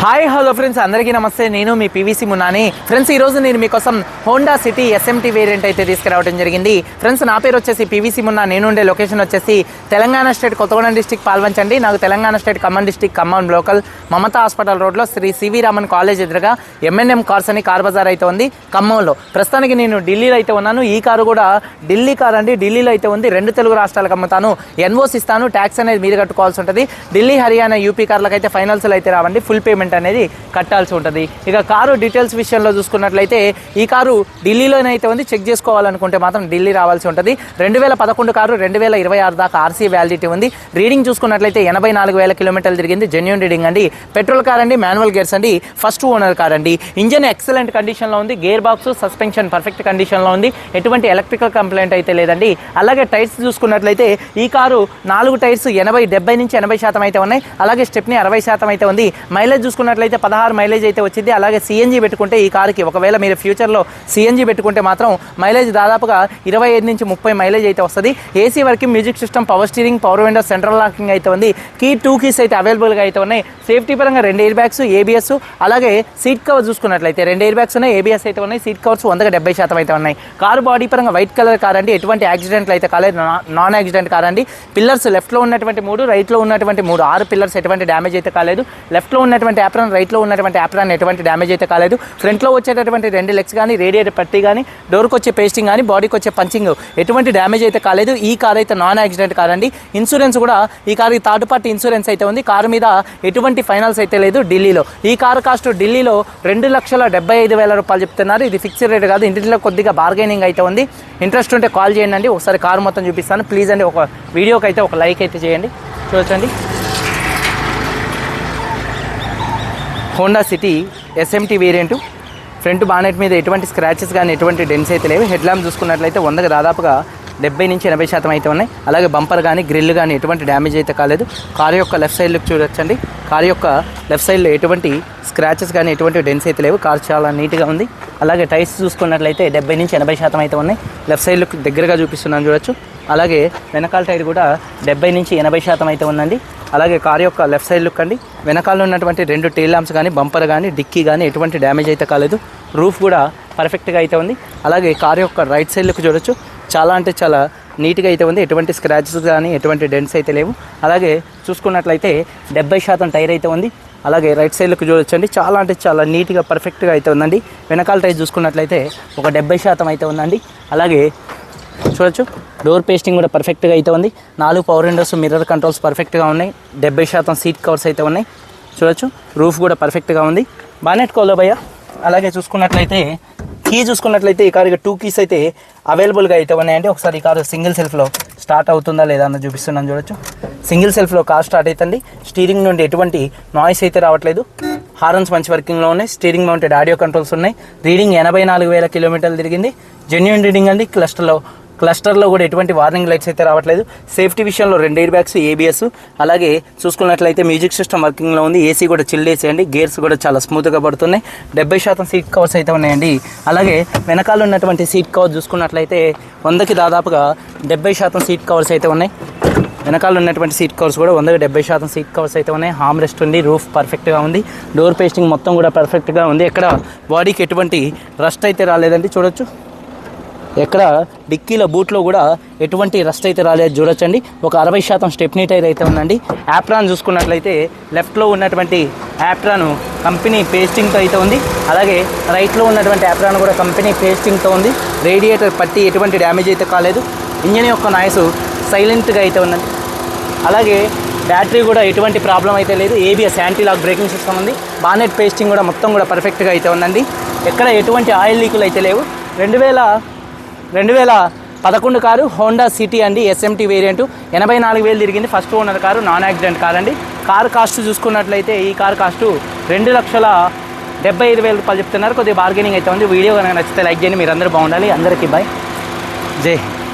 Hi hello friends, అందరికీ నమస్తే. నేను మీ పీవీసీ మున్నాని. ఫ్రెండ్స్, ఈరోజు నేను మీకోసం హోండా సిటీ ఎస్ఎంటీ వేరియంట్ అయితే తీసుకురావడం జరిగింది. ఫ్రెండ్స్, నా పేరు వచ్చేసి పీవీసీ మున్నా. నేను ఉండే లొకేషన్ వచ్చేసి తెలంగాణ స్టేట్ కొత్తగూడెం డిస్టిక్ పాల్వంచండి. నాకు Telangana state Khammam district Khammam local Mamata hospital రోడ్లో శ్రీ సివి రామన్ కాలేజ్ ఎదురుగా ఎంఎన్ఎం కార్స్ అని కార్ బజార్ అయితే ఉంది ఖమ్మంలో. ప్రస్తుతానికి నేను ఢిల్లీలో అయితే ఉన్నాను. ఈ కారు కూడా ఢిల్లీ కార్ అండి. ఢిల్లీలో అయితే ఉంది. 2 తెలుగు రాష్ట్రాలకు అమ్ముతాను. ఎన్ఓస్ ఇస్తాను. ట్యాక్స్ అనేది మీరు కట్టుకోవాల్సి ఉంటుంది. ఢిల్లీ, హర్యానా, యూపీ కార్లకు అయితే ఫైనల్స్లో అయితే రావండి. ఫుల్ పేమెంట్ అనేది కట్టాల్సి ఉంటుంది. ఇక కారు డీటెయిల్స్ విషయంలో చూసుకున్నట్లయితే ఈ కారు ఢిల్లీలోనే అయితే ఉంది. చెక్ చేసుకోవాలనుకుంటే మాత్రం ఢిల్లీ రావాల్సి ఉంటుంది. 2011 కారు 2026 దాకా ఆర్సీ వ్యాలిడిటీ ఉంది. రీడింగ్ చూసుకున్నట్లయితే 84,000 కిలోమీటర్లు తిరిగింది. జెన్యూన్ రీడింగ్ అండి. పెట్రోల్ కార్ అండి. మాన్యువల్ గేర్స్ అండి. ఫస్ట్ ఓనర్ కార్ అండి. ఇంజన్ ఎక్సలెంట్ కండిషన్లో ఉంది. గేర్ బాక్స్, సస్పెన్షన్ పర్ఫెక్ట్ కండిషన్లో ఉంది. ఎటువంటి ఎలక్ట్రికల్ కంప్లైంట్ అయితే లేదండి. అలాగే టైర్స్ చూసుకున్నట్లయితే ఈ కారు 4 టైర్స్ 70 నుంచి 80% అయితే ఉన్నాయి. అలాగే స్టెప్ని 60% అయితే ఉంది. మైలేజ్ చూసుకున్నట్లయితే 16 మైలేజ్ అయితే వచ్చింది. అలాగే సిఎన్జీ పెట్టుకుంటే ఈ కారుకి ఒకవేళ మీరు ఫ్యూచర్లో సిఎన్జీ పెట్టుకుంటే మాత్రం మైలేజ్ దాదాపుగా 25 నుంచి 30 మైలేజ్ అయితే వస్తుంది. AC working, music system, power steering, power window, central locking అయితే ఉంది. 2 కీస్ అయితే అవైలబుల్గా అయితే ఉన్నాయి. సేఫ్టీ పరంగా 2 ఎయిర్ బ్యాగ్స్, ఏబిఎస్, అలాగే సీట్ కవర్ చూసుకున్నట్లయితే 2 ఎయిర్ బ్యాగ్స్ ఉన్నాయి. ఏబిఎస్ అయితే ఉన్నాయి. సీట్ కవర్స్ 170% అయితే ఉన్నాయి. కారు బాడీ పరంగా వైట్ కలర్ కార్ అండి. ఎటువంటి యాక్సిడెంట్లు అయితే కాలేదు. నాన్ యాక్సిడెంట్ కార్ అండి. పిల్లర్స్ లెఫ్ట్లో ఉన్నటువంటి 3, రైట్లో ఉన్నటువంటి 3, 6 పిల్లర్స్ ఎటువంటి డ్యామేజ్ అయితే కాలేదు. లెఫ్ట్లో ఉన్నటువంటి యాప్రాన్, రైట్లో ఉన్నటువంటి యాప్రాన్ ఎటువంటి డ్యామేజ్ అయితే కాలేదు. ఫ్రంట్లో వచ్చేటటువంటి 2 లెగ్స్ కానీ, రేడియేటర్ పట్టి కానీ, డోర్కి వచ్చే పేస్టింగ్ కానీ, బాడీకి వచ్చే పంచింగ్ ఎటువంటి డ్యామేజ్ అయితే కాలేదు. ఈ కార్ అయితే నాన్ యాక్సిడెంట్ కార్ అండి. ఇన్సూరెన్స్ కూడా ఈ కార్కి థర్డ్ పార్టీ ఇన్సూరెన్స్ అయితే ఉంది. కారు మీద ఎటువంటి ఫైనల్స్ అయితే లేదు ఢిల్లీలో. ఈ కారు కాస్ట్ ఢిల్లీలో 2,75,000 రూపాయలు చెప్తున్నారు. ఇది ఫిక్స్డ్ రేట్ కాదు. ఇంటిలో కొద్దిగా బార్గెనింగ్ అయితే ఉంది. ఇంట్రెస్ట్ ఉంటే కాల్ చేయండి అండి. ఒకసారి కారు మొత్తం చూపిస్తాను. ప్లీజ్ అండి, ఒక వీడియోకి అయితే ఒక లైక్ అయితే చేయండి. చూడండి, Honda city SMT variant. Front bonnet మీద ఎటువంటి స్క్రాచెస్ కానీ, ఎటువంటి డెన్స్ అయితే లేవు. హెడ్ ల్యాంప్ చూసుకున్నట్లయితే 100కి దాదాపుగా 70 నుంచి 80% అయితే ఉన్నాయి. అలాగే బంపర్ కానీ, గ్రిల్ కానీ ఎటువంటి డ్యామేజ్ అయితే కాలేదు. కారు యొక్క లెఫ్ట్ సైడ్ లుక్ చూడొచ్చండి. కారు యొక్క లెఫ్ట్ సైడ్లో ఎటువంటి స్క్రాచెస్ కానీ, ఎటువంటి డెన్స్ అయితే లేవు. కారు చాలా నీట్గా ఉంది. అలాగే టైర్స్ చూసుకున్నట్లయితే 70 నుంచి 80% అయితే ఉన్నాయి. లెఫ్ట్ సైడ్ లుక్ దగ్గరగా చూపిస్తున్నాను చూడొచ్చు. అలాగే వెనకాల టైర్ కూడా 70 నుంచి 80% అయితే ఉందండి. అలాగే కారు యొక్క లెఫ్ట్ సైడ్ లుక్ అండి. వెనకాల ఉన్నటువంటి 2 టెయిల్ ల్యాంప్స్ కానీ, బంపర్ కానీ, డిక్కీ కానీ ఎటువంటి డ్యామేజ్ అయితే కాలేదు. రూఫ్ కూడా పర్ఫెక్ట్గా అయితే ఉంది. అలాగే కారు యొక్క రైట్ సైడ్ లుక్ చూడొచ్చు. చాలా అంటే చాలా నీట్గా అయితే ఉంది. ఎటువంటి స్క్రాచెస్ కానీ, ఎటువంటి డెంట్స్ అయితే లేవు. అలాగే చూసుకున్నట్లయితే 70% టైర్ అయితే ఉంది. అలాగే రైట్ సైడ్లోకి చూడొచ్చండి. చాలా అంటే చాలా నీట్గా పర్ఫెక్ట్గా అయితే ఉందండి. వెనకాల టైర్ చూసుకున్నట్లయితే ఒక 70% అయితే ఉందండి. అలాగే చూడొచ్చు, డోర్ పేస్టింగ్ కూడా పర్ఫెక్ట్గా అయితే ఉంది. 4 పవర్ విండోస్, మిర్రర్ కంట్రోల్స్ పర్ఫెక్ట్గా ఉన్నాయి. 70% సీట్ కవర్స్ అయితే ఉన్నాయి. చూడొచ్చు, రూఫ్ కూడా పర్ఫెక్ట్గా ఉంది. బానెట్ కోలో భయ్య. అలాగే చూసుకున్నట్లయితే కీ చూసుకున్నట్లయితే ఈ కారు 2 కీస్ అయితే అవైలబుల్గా అయితే ఉన్నాయండి. ఒకసారి ఈ కారు సింగిల్ సెల్ఫ్లో స్టార్ట్ అవుతుందా లేదా అన్న చూపిస్తున్నాను చూడొచ్చు. సింగిల్ సెల్ఫ్లో కార్ స్టార్ట్ అవుతుంది. స్టీరింగ్ నుండి ఎటువంటి నాయిస్ అయితే రావట్లేదు. హార్న్స్ మంచి వర్కింగ్లో ఉన్నాయి. స్టీరింగ్ మౌంటెడ్ ఆడియో కంట్రోల్స్ ఉన్నాయి. రీడింగ్ 84,000 కిలోమీటర్లు తిరిగింది. జెన్యూన్ రీడింగ్ అండి. క్లస్టర్లో కూడా ఎటువంటి వార్నింగ్ లైట్స్ అయితే రావట్లేదు. సేఫ్టీ విషయంలో 2 ఎయిర్ బ్యాగ్స్, ఏబిఎస్. అలాగే చూసుకున్నట్లయితే మ్యూజిక్ సిస్టమ్ వర్కింగ్లో ఉంది. ఏసీ కూడా చిల్డ్ ఏసీ అండి. గేర్స్ కూడా చాలా స్మూత్గా పడుతున్నాయి. 70% సీట్ కవర్స్ అయితే ఉన్నాయండి. అలాగే వెనకాల ఉన్నటువంటి సీట్ కవర్ చూసుకున్నట్లయితే 100కి దాదాపుగా 70% సీట్ కవర్స్ అయితే ఉన్నాయి. వెనకాల ఉన్నటువంటి సీట్ కవర్స్ కూడా 100కి 70% సీట్ కవర్స్ అయితే ఉన్నాయి. హామ్ రెస్ట్ ఉంది. రూఫ్ పర్ఫెక్ట్గా ఉంది. డోర్ పేస్టింగ్ మొత్తం కూడా పర్ఫెక్ట్గా ఉంది. ఎక్కడ బాడీకి ఎటువంటి రస్ట్ అయితే రాలేదండి. చూడొచ్చు, ఎక్కడ డిక్కీలో బూట్లో కూడా ఎటువంటి రస్ట్ అయితే రాలేదు. చూడొచ్చండి. ఒక 60% స్టెప్నీ టైర్ అయితే ఉందండి. యాప్రాన్ చూసుకున్నట్లయితే లెఫ్ట్లో ఉన్నటువంటి యాప్రాన్ కంపెనీ పేస్టింగ్తో అయితే ఉంది. అలాగే రైట్లో ఉన్నటువంటి యాప్రాన్ కూడా కంపెనీ పేస్టింగ్తో ఉంది. రేడియేటర్ పట్టి ఎటువంటి డ్యామేజ్ అయితే కాలేదు. ఇంజన్ యొక్క నాయిస్ సైలెంట్గా అయితే ఉందండి. అలాగే బ్యాటరీ కూడా ఎటువంటి ప్రాబ్లం అయితే లేదు. ABS anti lock braking system ఉంది. బానెట్ పేస్టింగ్ కూడా మొత్తం కూడా పర్ఫెక్ట్గా అయితే ఉందండి. ఎక్కడ ఎటువంటి ఆయిల్ లీకులు అయితే లేవు. 2011 కారు హోండా సిటీ అండి. SMT variant. 84,000 తిరిగింది. First owner car. Non accident car అండి. కారు కాస్ట్ చూసుకున్నట్లయితే ఈ కారు కాస్ట్ 2,75,000 రూపాయలు చెప్తున్నారు. కొద్దిగా బార్గెనింగ్ అయితే ఉంది. వీడియో కనుక నచ్చితే లైక్ చేయండి. మీరు అందరూ బాగుండాలి. అందరికీ బాయ్. జై హింద్.